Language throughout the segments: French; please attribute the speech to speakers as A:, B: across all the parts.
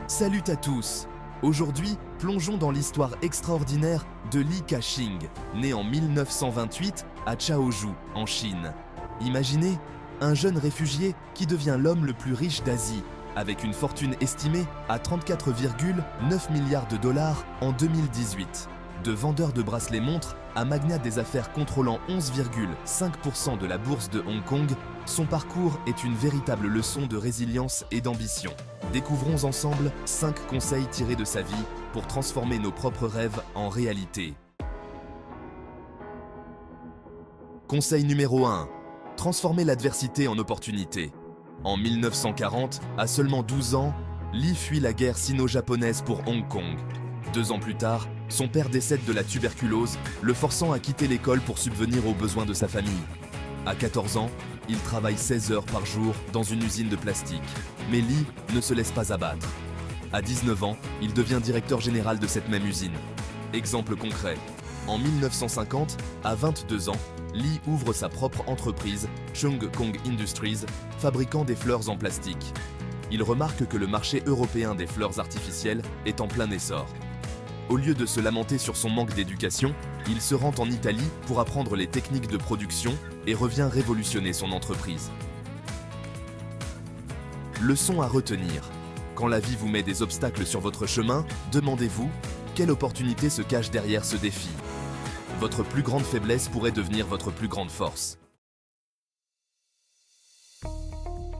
A: Salut à tous! Aujourd'hui, plongeons dans l'histoire extraordinaire de Li Ka-shing, né en 1928 à Chaozhou, en Chine. Imaginez, un jeune réfugié qui devient l'homme le plus riche d'Asie, avec une fortune estimée à 34,9 milliards de dollars en 2018. De vendeur de bracelets montres à magnat des affaires contrôlant 11,5% de la bourse de Hong Kong, son parcours est une véritable leçon de résilience et d'ambition. Découvrons ensemble 5 conseils tirés de sa vie pour transformer nos propres rêves en réalité. Conseil numéro 1. Transformer l'adversité en opportunité. En 1940, à seulement 12 ans, Li fuit la guerre sino-japonaise pour Hong Kong. 2 ans plus tard, son père décède de la tuberculose, le forçant à quitter l'école pour subvenir aux besoins de sa famille. À 14 ans, il travaille 16 heures par jour dans une usine de plastique. Mais Li ne se laisse pas abattre. À 19 ans, il devient directeur général de cette même usine. Exemple concret, en 1950, à 22 ans, Li ouvre sa propre entreprise, Chung Kong Industries, fabriquant des fleurs en plastique. Il remarque que le marché européen des fleurs artificielles est en plein essor. Au lieu de se lamenter sur son manque d'éducation, il se rend en Italie pour apprendre les techniques de production et revient révolutionner son entreprise. Leçon à retenir. Quand la vie vous met des obstacles sur votre chemin, demandez-vous quelle opportunité se cache derrière ce défi. Votre plus grande faiblesse pourrait devenir votre plus grande force.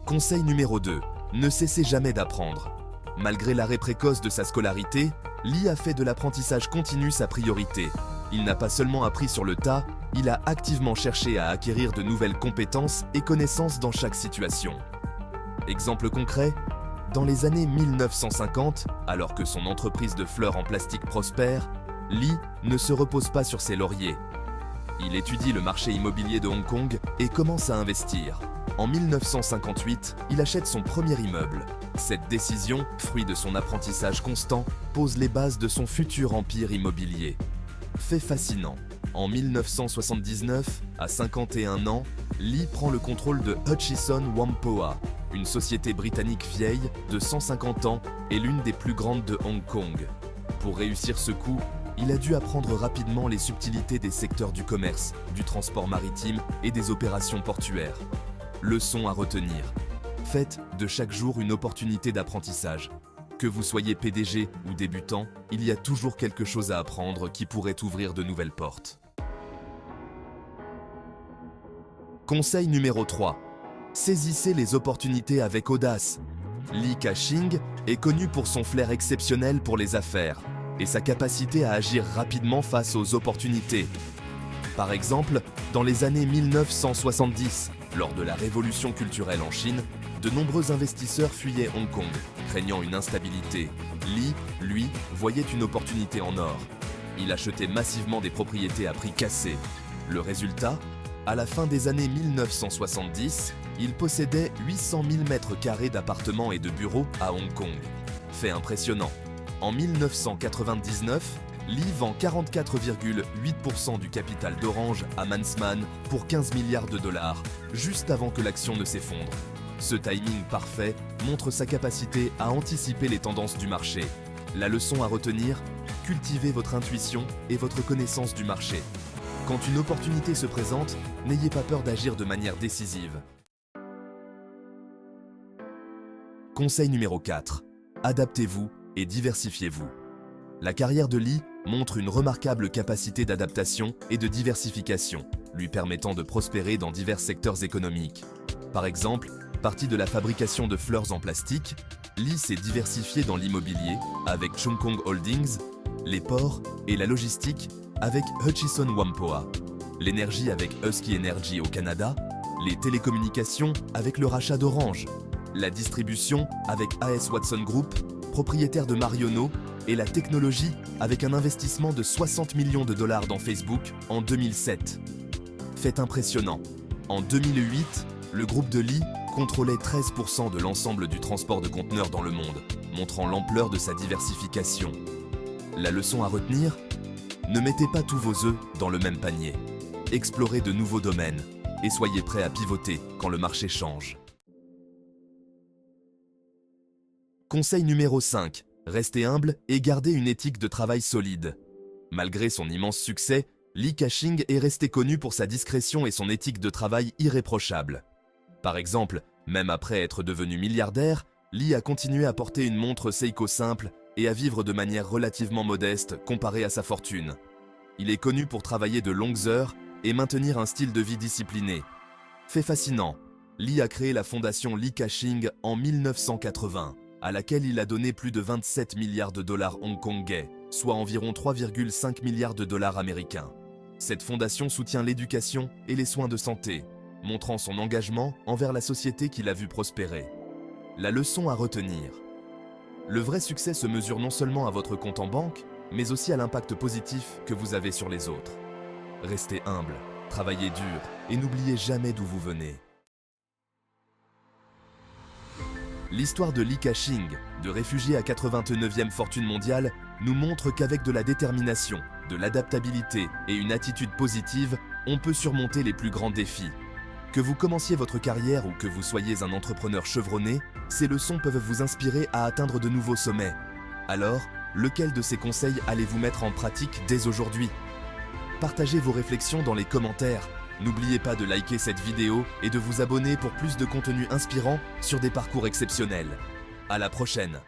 A: Conseil numéro 2. Ne cessez jamais d'apprendre. Malgré l'arrêt précoce de sa scolarité, Li a fait de l'apprentissage continu sa priorité. Il n'a pas seulement appris sur le tas, il a activement cherché à acquérir de nouvelles compétences et connaissances dans chaque situation. Exemple concret, dans les années 1950, alors que son entreprise de fleurs en plastique prospère, Li ne se repose pas sur ses lauriers. Il étudie le marché immobilier de Hong Kong et commence à investir. En 1958, il achète son premier immeuble. Cette décision, fruit de son apprentissage constant, pose les bases de son futur empire immobilier. Fait fascinant, en 1979, à 51 ans, Li prend le contrôle de Hutchison Whampoa, une société britannique vieille de 150 ans et l'une des plus grandes de Hong Kong. Pour réussir ce coup, il a dû apprendre rapidement les subtilités des secteurs du commerce, du transport maritime et des opérations portuaires. Leçon à retenir. Faites de chaque jour une opportunité d'apprentissage. Que vous soyez PDG ou débutant, il y a toujours quelque chose à apprendre qui pourrait ouvrir de nouvelles portes. Conseil numéro 3. Saisissez les opportunités avec audace. Li Ka-shing est connu pour son flair exceptionnel pour les affaires et sa capacité à agir rapidement face aux opportunités. Par exemple, dans les années 1970, lors de la révolution culturelle en Chine, de nombreux investisseurs fuyaient Hong Kong, craignant une instabilité. Li, lui, voyait une opportunité en or. Il achetait massivement des propriétés à prix cassés. Le résultat, à la fin des années 1970, il possédait 800 000 mètres carrés d'appartements et de bureaux à Hong Kong. Fait impressionnant. En 1999, Li vend 44,8% du capital d'Orange à Mannesmann pour 15 milliards de dollars, juste avant que l'action ne s'effondre. Ce timing parfait montre sa capacité à anticiper les tendances du marché. La leçon à retenir, cultivez votre intuition et votre connaissance du marché. Quand une opportunité se présente, n'ayez pas peur d'agir de manière décisive. Conseil numéro 4. Adaptez-vous et diversifiez-vous. La carrière de Li montre une remarquable capacité d'adaptation et de diversification, lui permettant de prospérer dans divers secteurs économiques. Par exemple, parti de la fabrication de fleurs en plastique, Li s'est diversifié dans l'immobilier avec Chung Kong Holdings, les ports et la logistique avec Hutchison Whampoa, l'énergie avec Husky Energy au Canada, les télécommunications avec le rachat d'Orange, la distribution avec A.S. Watson Group, propriétaire de Marionneau, et la technologie avec un investissement de 60 millions de dollars dans Facebook en 2007. Fait impressionnant. En 2008, le groupe de Li contrôlait 13% de l'ensemble du transport de conteneurs dans le monde, montrant l'ampleur de sa diversification. La leçon à retenir ? Ne mettez pas tous vos œufs dans le même panier. Explorez de nouveaux domaines et soyez prêts à pivoter quand le marché change. Conseil numéro 5. Restez humble et gardez une éthique de travail solide. Malgré son immense succès, Li Ka-shing est resté connu pour sa discrétion et son éthique de travail irréprochable. Par exemple, même après être devenu milliardaire, Li a continué à porter une montre Seiko simple et à vivre de manière relativement modeste comparée à sa fortune. Il est connu pour travailler de longues heures et maintenir un style de vie discipliné. Fait fascinant, Li a créé la fondation Li Ka-shing en 1980, à laquelle il a donné plus de 27 milliards de dollars hongkongais, soit environ 3,5 milliards de dollars américains. Cette fondation soutient l'éducation et les soins de santé, montrant son engagement envers la société qu'il a vu prospérer. La leçon à retenir. Le vrai succès se mesure non seulement à votre compte en banque, mais aussi à l'impact positif que vous avez sur les autres. Restez humble, travaillez dur et n'oubliez jamais d'où vous venez. L'histoire de Li Ka-shing, de réfugié à 89e fortune mondiale, nous montre qu'avec de la détermination, de l'adaptabilité et une attitude positive, on peut surmonter les plus grands défis. Que vous commenciez votre carrière ou que vous soyez un entrepreneur chevronné, ces leçons peuvent vous inspirer à atteindre de nouveaux sommets. Alors, lequel de ces conseils allez-vous mettre en pratique dès aujourd'hui? Partagez vos réflexions dans les commentaires. N'oubliez pas de liker cette vidéo et de vous abonner pour plus de contenu inspirant sur des parcours exceptionnels. À la prochaine!